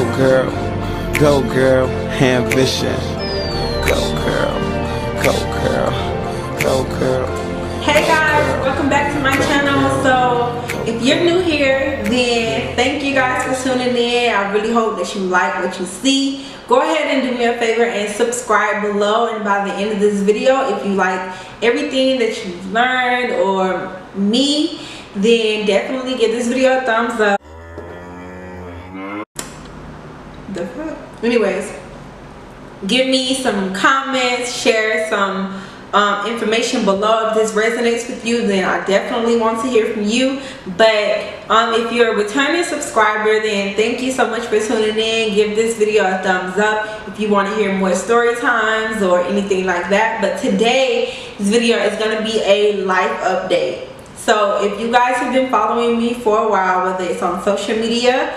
Go girl, ambition. Go girl, go girl, go girl. Hey guys, welcome back to my channel. So if you're new here, then thank you guys for tuning in. I really hope that you like what you see. Go ahead and do me a favor and subscribe below, and by the end of this video, if you like everything that you've learned or me, then definitely give this video a thumbs up. The fuck? Anyways, give me some comments, share some information below. If this resonates with you, then I definitely want to hear from you. But if you're a returning subscriber, then thank you so much for tuning in. Give this video a thumbs up if you want to hear more story times or anything like that. But today, this video is going to be a life update. So if you guys have been following me for a while, whether it's on social media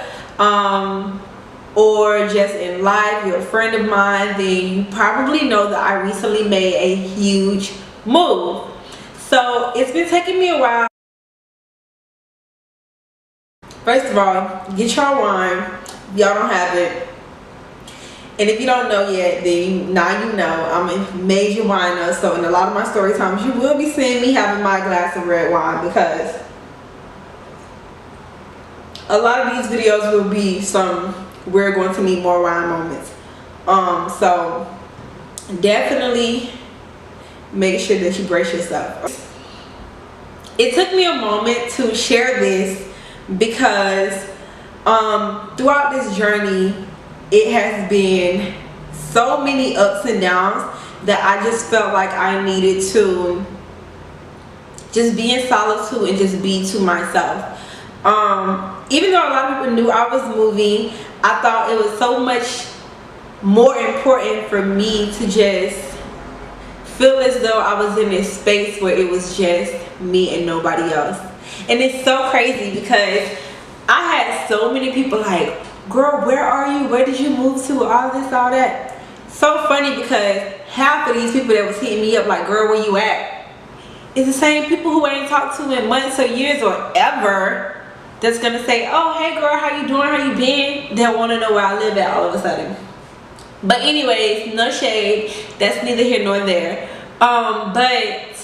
or just in life, you're a friend of mine, then you probably know that I recently made a huge move. So it's been taking me a while. First of all, get your wine if y'all don't have it. And if you don't know yet, then now you know. I'm a major winer, so in a lot of my story times, you will be seeing me having my glass of red wine, because a lot of these videos will be some we're going to need more wine moments. So definitely make sure that you brace yourself. It took me a moment to share this because throughout this journey, it has been so many ups and downs that I just felt like I needed to just be in solitude and just be to myself. Even though a lot of people knew I was moving, I thought it was so much more important for me to just feel as though I was in this space where it was just me and nobody else. And it's so crazy because I had so many people like, girl, where are you? Where did you move to? All this, all that. So funny, because half of these people that was hitting me up like, girl, where you at? It's the same people who I ain't talked to in months or years or ever that's gonna say, oh, hey girl, how you doing? How you been? They want to know where I live at all of a sudden. But anyways, no shade. That's neither here nor there. But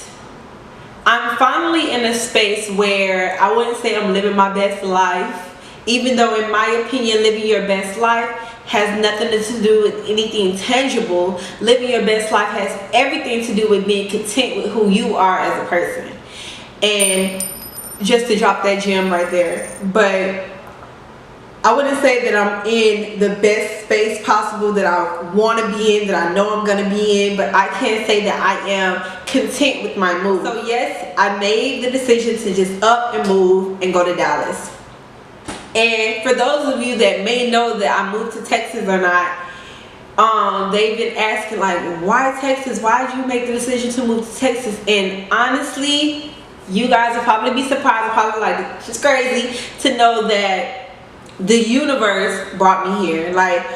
I'm finally in a space where I wouldn't say I'm living my best life, even though in my opinion, living your best life has nothing to do with anything tangible. Living your best life has everything to do with being content with who you are as a person. And just to drop that gem right there. But I wouldn't say that I'm in the best space possible that I want to be in, that I know I'm going to be in, but I can say that I am content with my move. So yes, I made the decision to just up and move and go to Dallas. And for those of you that may know that I moved to Texas or not, they've been asking like, why Texas? Why did you make the decision to move to Texas? And honestly, you guys will probably be surprised, probably like, it's crazy to know that the universe brought me here. Like,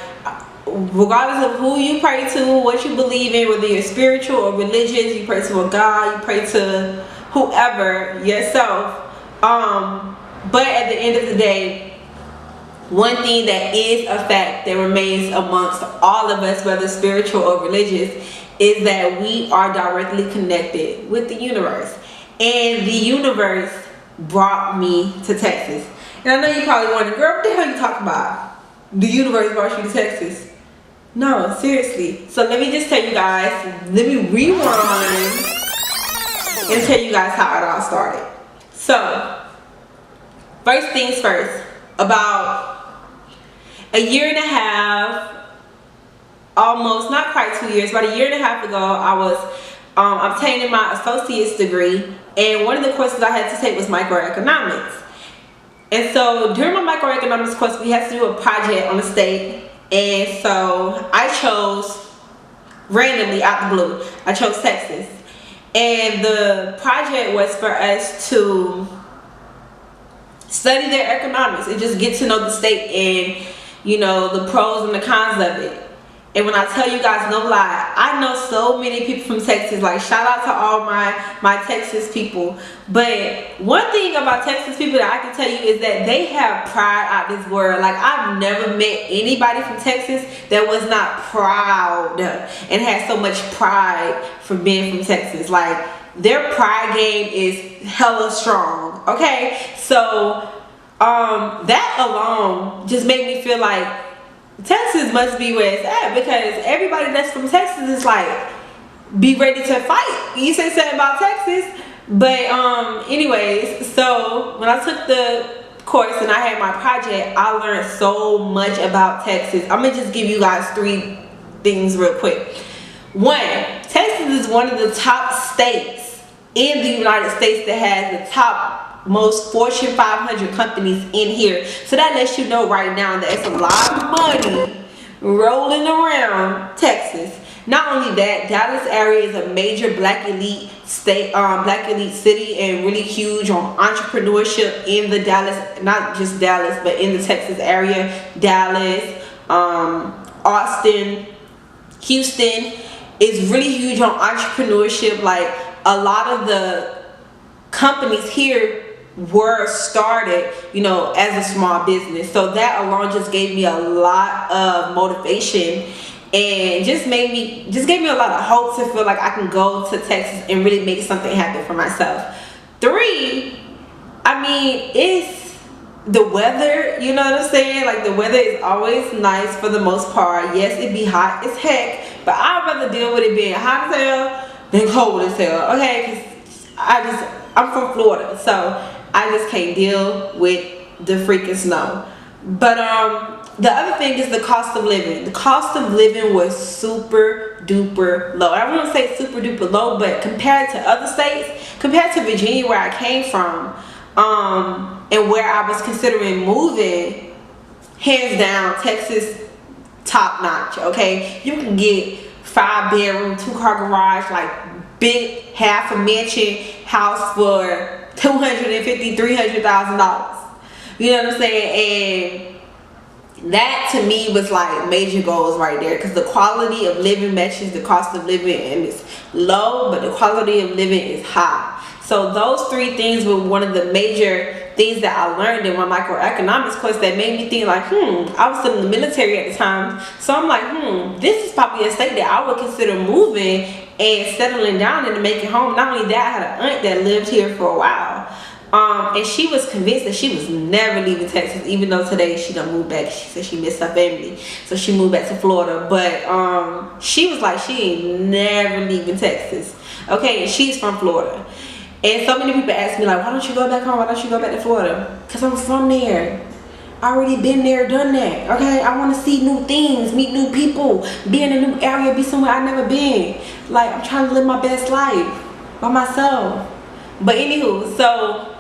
regardless of who you pray to, what you believe in, whether you're spiritual or religious, you pray to a God, you pray to whoever, yourself. But at the end of the day, one thing that is a fact that remains amongst all of us, whether spiritual or religious, is that we are directly connected with the universe. And the universe brought me to Texas. And I know you probably wondering, girl, what the hell you talking about? The universe brought you to Texas. No, seriously. So let me just tell you guys, let me rewind and tell you guys how it all started. So, first things first, about a year and a half, almost, not quite 2 years, about a year and a half ago, I was obtaining my associate's degree, and one of the courses I had to take was microeconomics. And so during my microeconomics course, we had to do a project on the state, and so I chose randomly out the blue, I chose Texas. And the project was for us to study their economics and just get to know the state and, you know, the pros and the cons of it. And when I tell you guys, no lie, I know so many people from Texas. Like, shout out to all my Texas people. But one thing about Texas people that I can tell you is that they have pride out this world. Like, I've never met anybody from Texas that was not proud and had so much pride for being from Texas. Like, their pride game is hella strong. Okay, so that alone just made me feel like Texas must be where it's at, because everybody that's from Texas is like, be ready to fight. You say something about Texas. But anyways, so when I took the course and I had my project, I learned so much about Texas. I'm gonna just give you guys 3 things real quick. 1, Texas is one of the top states in the United States that has the top most Fortune 500 companies in here. So that lets you know right now that it's a lot of money rolling around Texas. Not only that, Dallas area is a major black elite state, black elite city, and really huge on entrepreneurship in the Dallas, not just Dallas, but in the Texas area. Dallas, Austin, Houston is really huge on entrepreneurship. Like, a lot of the companies here were started, you know, as a small business. So that alone just gave me a lot of motivation, and just gave me a lot of hope to feel like I can go to Texas and really make something happen for myself. 3, I mean, it's the weather, you know what I'm saying? Like, the weather is always nice for the most part. Yes, it be hot as heck, but I'd rather deal with it being hot as hell than cold as hell, okay? Because I'm from Florida, so I just can't deal with the freaking snow. But the other thing is the cost of living. The cost of living was super duper low. I wouldn't say super duper low, but compared to other states, compared to Virginia where I came from, and where I was considering moving, hands down, Texas top notch. Okay, you can get 5-bedroom, 2-car garage, like big half a mansion house for $250,000, $300,000. You know what I'm saying? And that to me was like major goals right there, because the quality of living matches the cost of living, and it's low, but the quality of living is high. So those 3 things were one of the major things that I learned in my microeconomics course that made me think like, I was still in the military at the time, so I'm like, this is probably a state that I would consider moving and settling down and making home. Not only that, I had an aunt that lived here for a while, and she was convinced that she was never leaving Texas, even though today she done moved back. She said she missed her family, so she moved back to Florida. But she was like, she ain't never leaving Texas. Okay, and she's from Florida. And so many people ask me like, why don't you go back home? Why don't you go back to Florida? Because I'm from there. I already been there, done that. Okay, I want to see new things, meet new people, be in a new area, be somewhere I've never been. Like, I'm trying to live my best life by myself. But anywho, so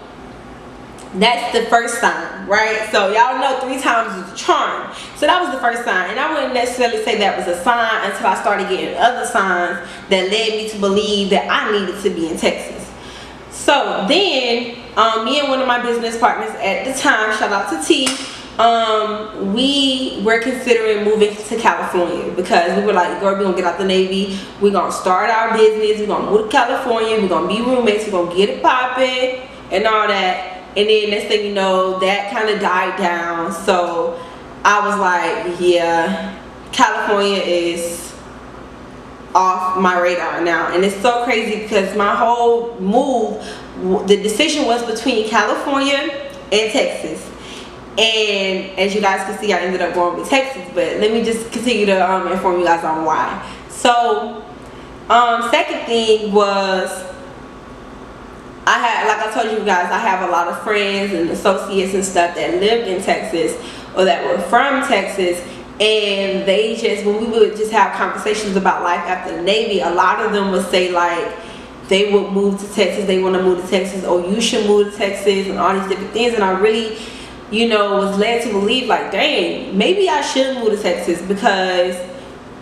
that's the first sign, right? So y'all know 3 times is a charm. So that was the first sign, and I wouldn't necessarily say that was a sign until I started getting other signs that led me to believe that I needed to be in Texas. So then, me and one of my business partners at the time, shout out to T, we were considering moving to California, because we were like, girl, we're gonna get out the Navy, we're gonna start our business, we're gonna move to California, we're gonna be roommates, we're gonna get it popping and all that. And then next thing you know, that kind of died down. So I was like, yeah, California is off my radar now. And it's so crazy because my whole move, the decision was between California and Texas. And as you guys can see, I ended up going with Texas, but let me just continue to inform you guys on why. So second thing was, I had, like I told you guys, I have a lot of friends and associates and stuff that lived in Texas or that were from Texas, and they just, when we would just have conversations about life after the Navy, a lot of them would say like they would move to Texas, they want to move to Texas, or you should move to Texas, and all these different things. And I really, you know, was led to believe like, dang, maybe I should move to Texas, because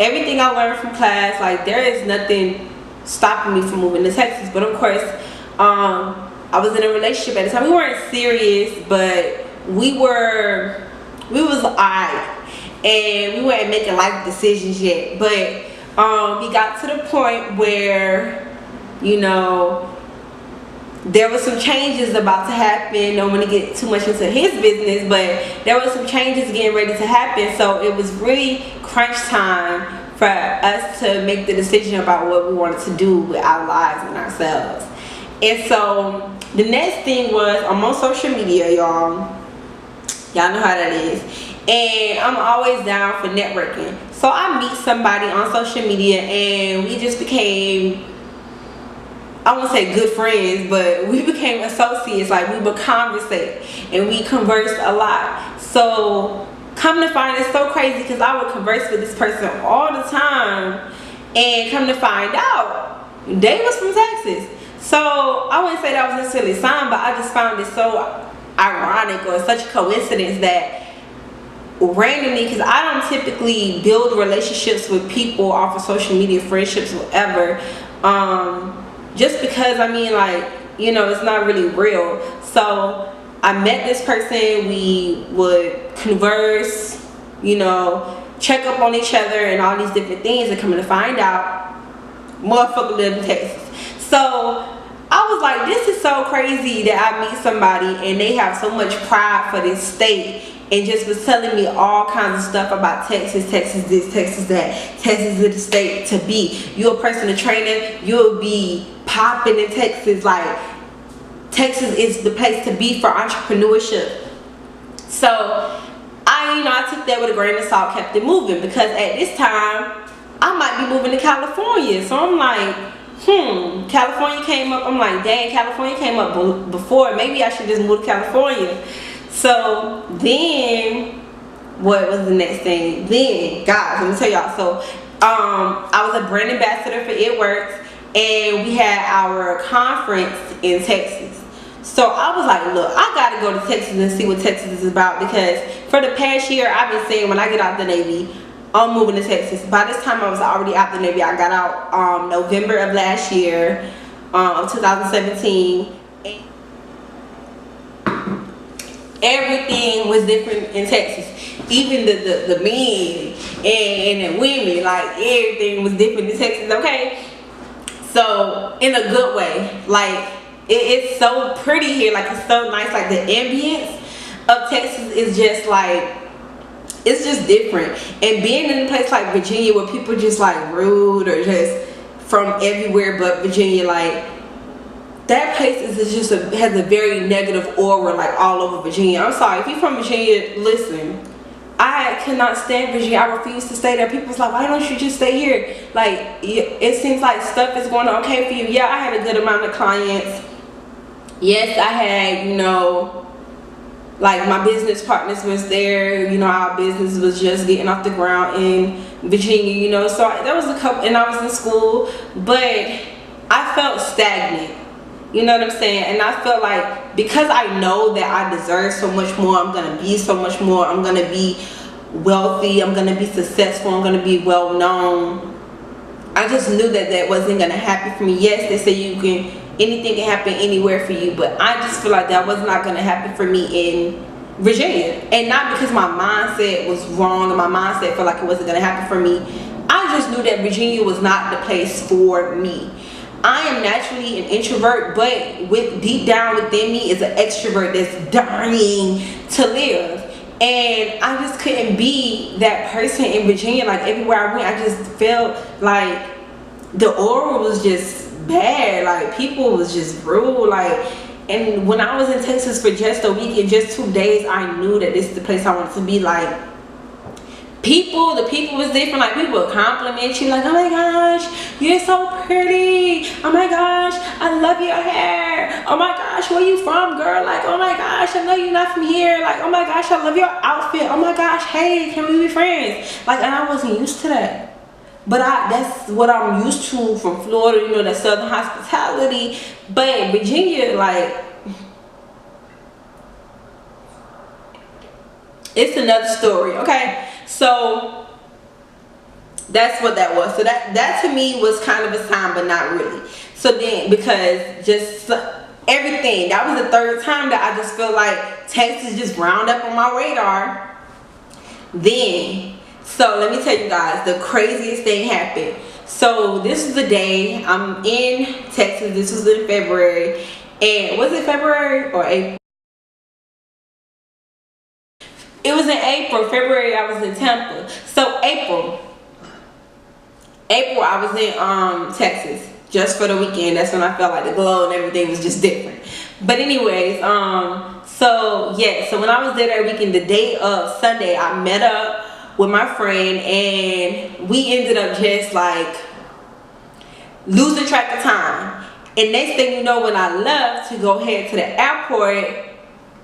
everything I learned from class, like there is nothing stopping me from moving to Texas. But of course, I was in a relationship at the time. We weren't serious, but we were We was alright, and we weren't making life decisions yet. But we got to the point where, you know, there was some changes about to happen. Don't want to get too much into his business, but there was some changes getting ready to happen. So it was really crunch time for us to make the decision about what we wanted to do with our lives and ourselves. And so the next thing was, I'm on social media, y'all know how that is, and I'm always down for networking. So I meet somebody on social media and we just became, I won't say good friends, but we became associates. Like, we would conversate and we conversed a lot. So come to find, it's so crazy because I would converse with this person all the time, and come to find out they was from Texas. So I wouldn't say that was necessarily a sign, but I just found it so ironic, or such a coincidence, that randomly, because I don't typically build relationships with people off of social media, friendships, whatever, just because, I mean, like, you know, it's not really real. So I met this person, we would converse, you know, check up on each other and all these different things, and coming to find out, motherfucker lived in Texas. So I was like, this is so crazy that I meet somebody and they have so much pride for this state, and just was telling me all kinds of stuff about Texas, Texas this, Texas that, Texas is the state to be. You're a personal trainer, you'll be popping in Texas. Like, Texas is the place to be for entrepreneurship. So I took that with a grain of salt, kept it moving, because at this time I might be moving to California. So I'm like, California came up. I'm like, dang, California came up before. Maybe I should just move to California. So then, what was the next thing? Then, guys, let me tell y'all. So I was a brand ambassador for It Works, and we had our conference in Texas. So I was like, look, I gotta go to Texas and see what Texas is about, because for the past year I've been saying, when I get out the Navy, I'm moving to Texas. By this time I was already out the Navy. I got out November of last year, of 2017. Everything was different in Texas. Even the men and the women, like, everything was different in Texas, okay? So in a good way. Like, it's so pretty here, like, it's so nice. Like, the ambience of Texas is just like, it's just different. And being in a place like Virginia, where people just like rude, or just from everywhere but Virginia, like, that place is just has a very negative aura, like, all over Virginia. I'm sorry, if you're from Virginia, listen, I cannot stand Virginia. I refuse to stay there. People's like, why don't you just stay here? Like, it seems like stuff is going okay for you. Yeah, I had a good amount of clients. Yes, I had, you know, like, my business partners was there. You know, our business was just getting off the ground in Virginia, you know. So there was a couple, and I was in school, but I felt stagnant. You know what I'm saying? And I felt like, because I know that I deserve so much more, I'm going to be so much more, I'm going to be wealthy, I'm going to be successful, I'm going to be well known. I just knew that that wasn't going to happen for me. Yes, they say anything can happen anywhere for you, but I just feel like that was not going to happen for me in Virginia. And not because my mindset was wrong, and my mindset felt like it wasn't going to happen for me. I just knew that Virginia was not the place for me. I am naturally an introvert, but deep down within me is an extrovert that's dying to live. And I just couldn't be that person in Virginia. Like, everywhere I went, I just felt like the aura was just bad. Like, people was just rude. Like, and when I was in Texas for just a week and just 2 days, I knew that this is the place I wanted to be. Like, the people was different. Like, people would compliment you, like, oh my gosh, you're so pretty, oh my gosh, I love your hair, oh my gosh, where you from, girl? Like, oh my gosh, I know you're not from here. Like, oh my gosh, I love your outfit, oh my gosh, hey, can we be friends? Like, and I wasn't used to that, but that's what I'm used to from Florida, you know, that southern hospitality. But in Virginia, like, it's another story, okay? So that's what that was. So that to me was kind of a sign, but not really. So then, because just everything, that was the third time that I just feel like Texas just round up on my radar. Then, so let me tell you guys, the craziest thing happened. So this is the day I'm in Texas. This was in February. And was it February or April? It was in April. February I was in Tampa. So April I was in Texas just for the weekend. That's when I felt like the glow and everything was just different. But anyways, so yeah, so when I was there that weekend, the day of Sunday, I met up with my friend and we ended up just like losing track of time. And next thing you know, when I left to go head to the airport,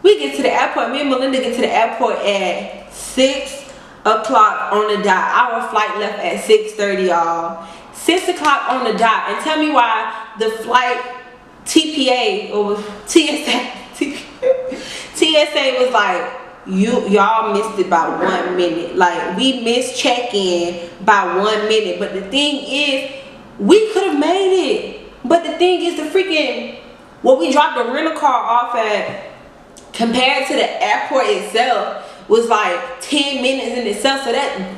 we get to the airport, me and Melinda get to the airport at 6 o'clock on the dot. Our flight left at 6:30, y'all. 6 o'clock on the dot. And tell me why the flight TPA or TSA was like, y'all missed it by 1 minute. Like, we missed check-in by 1 minute. But the thing is, we could have made it. But the thing is, the freaking, we dropped the rental car off at, compared to the airport itself, was like 10 minutes in itself. So that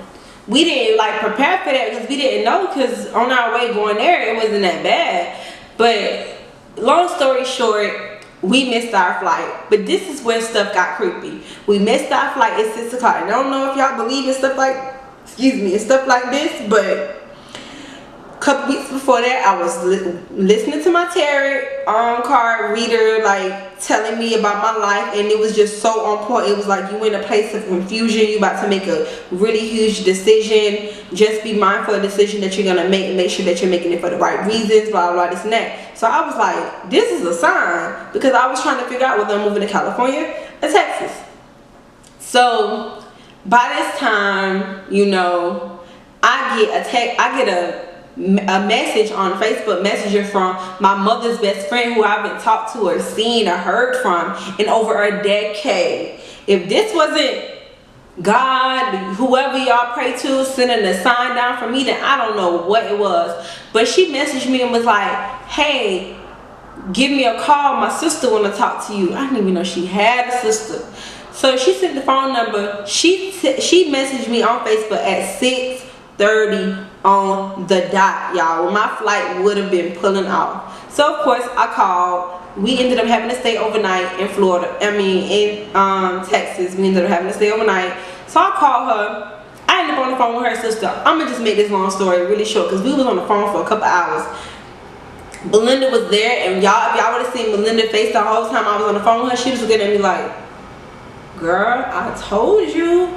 we didn't like prepare for that because we didn't know, because on our way going there, it wasn't that bad. But long story short, we missed our flight. But this is where stuff got creepy. We missed our flight at 6 o'clock. I don't know if y'all believe in stuff like, stuff like this, but a couple weeks before that, I was listening to my tarot card reader, like telling me about my life, and it was just so on point. It was like, you in a place of confusion, you about to make a really huge decision. Just be mindful of the decision that you're gonna make, and make sure that you're making it for the right reasons, blah blah, this and that. So I was like, this is a sign, because I was trying to figure out whether I'm moving to California or Texas. So by this time, you know, I get a message on Facebook Messenger from my mother's best friend, who I haven't talked to or seen or heard from in over a decade. If this wasn't God, whoever y'all pray to, sending a sign down for me, then I don't know what it was. But she messaged me and was like, hey, give me a call, my sister want to talk to you. I didn't even know she had a sister. So she sent the phone number. She messaged me on Facebook at 6:30 on the dot, y'all, when my flight would have been pulling off. So of course I called. We ended up having to stay overnight in Texas. We ended up having to stay overnight. So I called her. I ended up on the phone with her sister. I'm gonna just make this long story really short, because we was on the phone for a couple hours. Belinda was there, and y'all, if y'all would have seen Belinda's face the whole time I was on the phone with her, she was looking at me like, girl, I told you,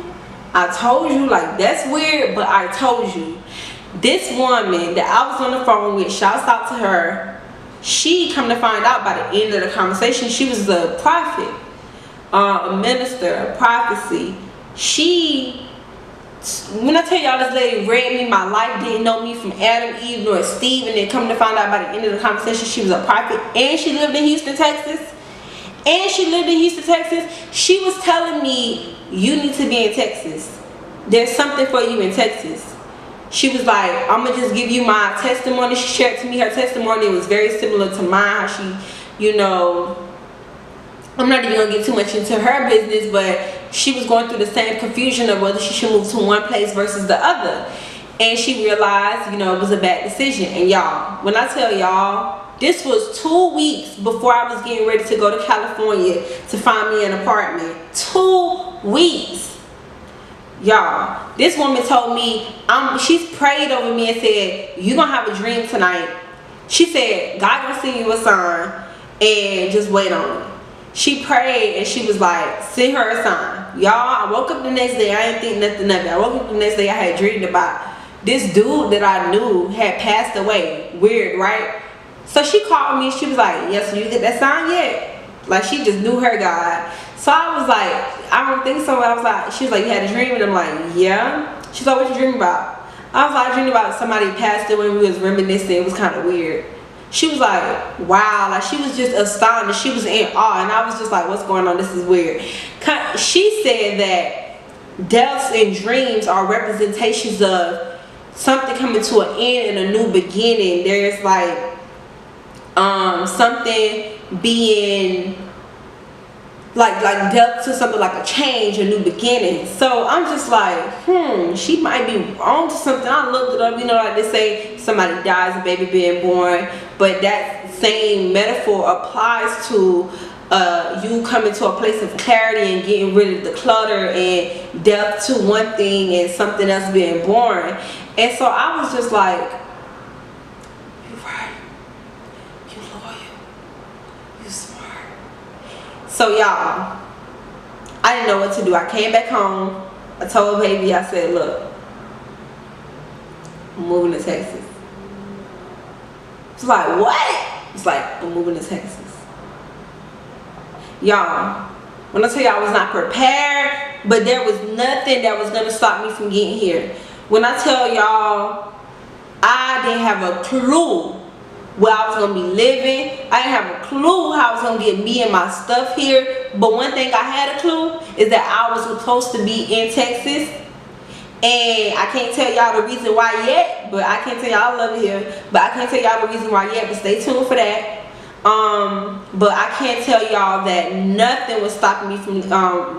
like, that's weird, but I told you. This woman that I was on the phone with, shouts out to her, she come to find out by the end of the conversation, she was a prophet, a minister, a prophecy. When I tell y'all, this lady read me my life, didn't know me from Adam, Eve, nor Steve, and then come to find out by the end of the conversation, she was a prophet, and she lived in Houston, Texas. She was telling me, you need to be in Texas. There's something for you in Texas. She was like, I'm gonna just give you my testimony. She shared to me her testimony. It was very similar to mine. How she, you know, I'm not even gonna get too much into her business, but she was going through the same confusion of whether she should move to one place versus the other. And she realized, you know, it was a bad decision. And y'all, when I tell y'all, this was 2 weeks before I was getting ready to go to California to find me an apartment. 2 weeks. Y'all, this woman told me, she's prayed over me and said, you're gonna have a dream tonight. She said, God gonna send you a sign and just wait on it. She prayed and she was like, send her a sign. Y'all, I woke up the next day, I didn't think nothing of it. I woke up the next day, I had dreamed about this dude that I knew had passed away. Weird, right? So she called me and she was like, yes, so you get that sign yet? Like, she just knew her God. So I was like, I don't think so. I was like, she was like, you had a dream? And I'm like, yeah. She's like, what you dream about? I was like, I dreamed about somebody passed away. We was reminiscing. It was kind of weird. She was like, wow. Like, she was just astonished. She was in awe. And I was just like, what's going on? This is weird. She said that deaths and dreams are representations of something coming to an end and a new beginning. There's like something being like depth to something, like a change, a new beginning. So I'm just like, she might be on to something. I looked it up, you know, like they say somebody dies, a baby being born, but that same metaphor applies to you coming to a place of clarity and getting rid of the clutter and depth to one thing and something else being born. And so I was just like, you're right, you loyal, you smart. So y'all, I didn't know what to do. I came back home. I told baby, I said, look, I'm moving to Texas. It's like, what? It's like, I'm moving to Texas. Y'all, when I tell y'all I was not prepared, but there was nothing that was going to stop me from getting here. When I tell y'all, I didn't have a clue where I was going to be living. I didn't have a clue how I was going to get me and my stuff here. But one thing I had a clue is that I was supposed to be in Texas. And I can't tell y'all the reason why yet, but I can't tell y'all I love it here. But I can't tell y'all the reason why yet, but stay tuned for that. But I can't tell y'all that nothing was stopping me from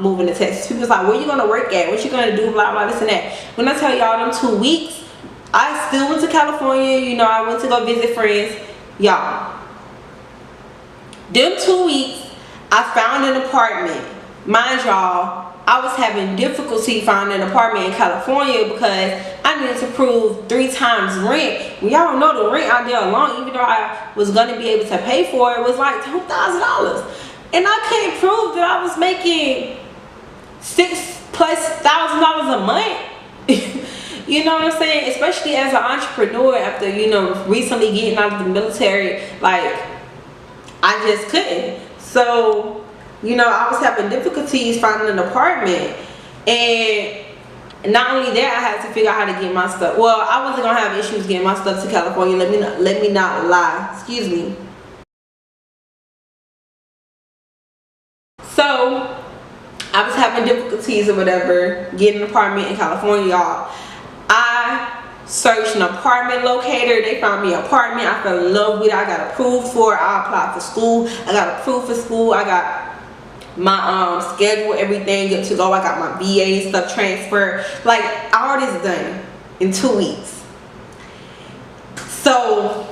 moving to Texas. People's like, where you gonna work at? What you gonna do? Blah blah, this and that. When I tell y'all them 2 weeks, I still went to California. You know, I went to go visit friends. Y'all, them 2 weeks, I found an apartment. Mind y'all, I was having difficulty finding an apartment in California because I needed to prove 3 times rent. Y'all know the rent out there alone, even though I was going to be able to pay for it, was like $2,000. And I can't prove that I was making $6,000+ a month. You know what I'm saying? Especially as an entrepreneur after, you know, recently getting out of the military, like, I just couldn't. So, you know, I was having difficulties finding an apartment, and not only that, I had to figure out how to get my stuff. Well, I wasn't gonna have issues getting my stuff to California. Let me not lie. Excuse me. So I was having difficulties or whatever getting an apartment in California, y'all. I searched an apartment locator. They found me an apartment. I fell in love with it. I got approved for it. I applied for school. I got approved for school. I got my schedule, everything good to go. I got my VA and stuff transferred. Like, all this done in 2 weeks. So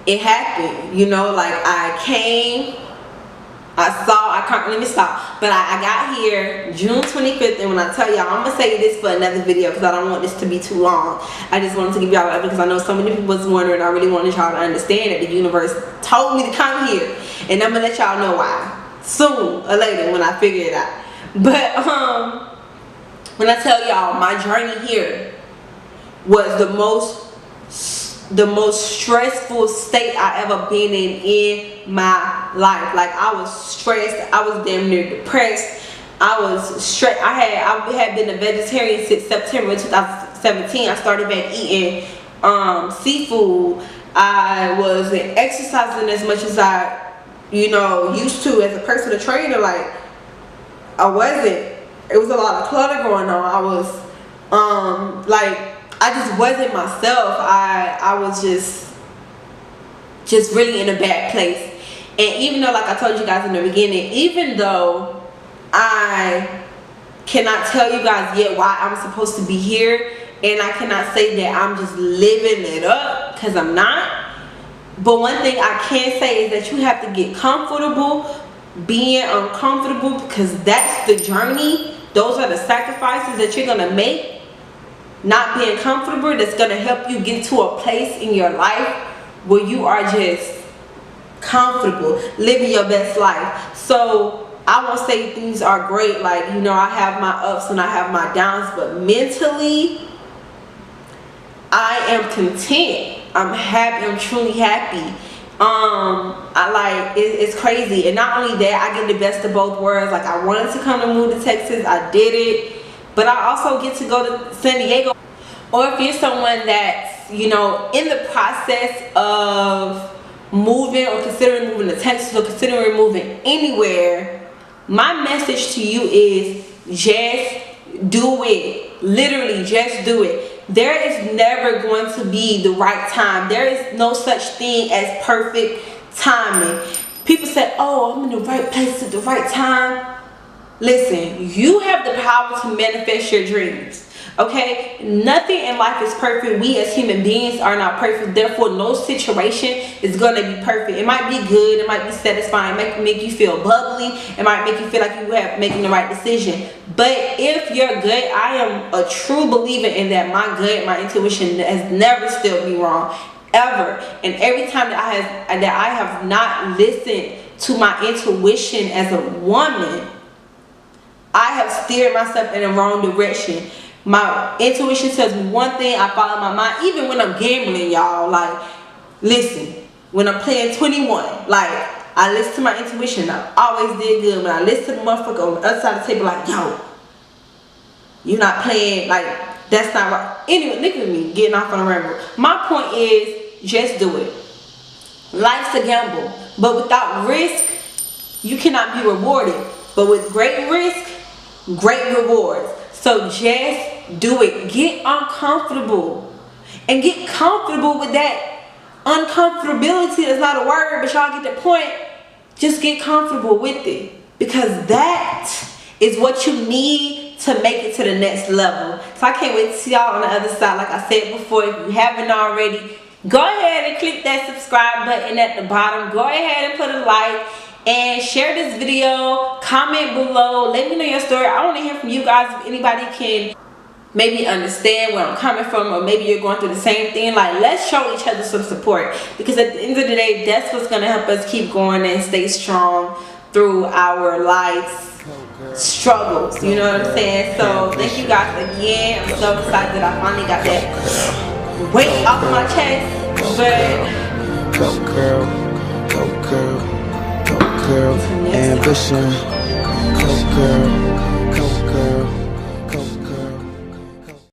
it happened, you know, like I came, let me stop. But I got here June 25th, and when I tell y'all, I'm gonna say this for another video because I don't want this to be too long. I just wanted to give y'all that because I know so many people was wondering. I really wanted y'all to understand that the universe told me to come here, and I'm gonna let y'all know why soon or later when I figure it out. But when I tell y'all, my journey here was the most stressful state I ever been in my life. Like, I was stressed. I was damn near depressed. I was stressed. I had been a vegetarian since September 2017. I started back eating seafood. I wasn't exercising as much as I, you know, used to as a personal trainer. Like, I wasn't. It was a lot of clutter going on. I was like, I just wasn't myself. I was just really in a bad place. And even though, like I told you guys in the beginning, even though I cannot tell you guys yet why I'm supposed to be here, and I cannot say that I'm just living it up, because I'm not. But one thing I can say is that you have to get comfortable being uncomfortable, because that's the journey. Those are the sacrifices that you're going to make. Not being comfortable, that's going to help you get to a place in your life where you are just comfortable, living your best life. So I won't say things are great, like, you know, I have my ups and I have my downs, but mentally I am content. I'm happy. I'm truly happy. It's crazy. And not only that, I get the best of both worlds. Like, I wanted to come to move to Texas, I did it, but I also get to go to San Diego. Or if you're someone that's, you know, in the process of moving or considering moving to Texas or considering moving anywhere, my message to you is just do it. Literally, just do it. There is never going to be the right time. There is no such thing as perfect timing. People say, oh, I'm in the right place at the right time. Listen, you have the power to manifest your dreams. Okay, nothing in life is perfect. We as human beings are not perfect. Therefore, no situation is gonna be perfect. It might be good, it might be satisfying, it might make you feel bubbly, it might make you feel like you have making the right decision. But if your gut, I am a true believer in that. My gut, my intuition has never steered me wrong, ever. And every time that I have not listened to my intuition as a woman, I have steered myself in the wrong direction. My intuition tells me one thing, I follow my mind. Even when I'm gambling, y'all, like, listen, when I'm playing 21, like, I listen to my intuition. I always did good. When I listen to the motherfucker on the other side of the table, like, yo, you're not playing, like, that's not right. Anyway, look at me getting off on a ramble. My point is, just do it. Life's a gamble, but without risk, you cannot be rewarded. But with great risk, great rewards. So just do it. Get uncomfortable and get comfortable with that. Uncomfortability is not a word, but y'all get the point. Just get comfortable with it, because that is what you need to make it to the next level. So I can't wait to see y'all on the other side. Like I said before, if you haven't already, go ahead and click that subscribe button at the bottom. Go ahead and put a like. And share this video, comment below, let me know your story. I want to hear from you guys. If anybody can maybe understand where I'm coming from, or maybe you're going through the same thing, like, let's show each other some support, because at the end of the day, that's what's going to help us keep going and stay strong through our life's struggles, you know what I'm saying? So thank you guys again. I'm so excited that I finally got that weight off my chest. But Go girl, go girl, go girl, ambition, go girl.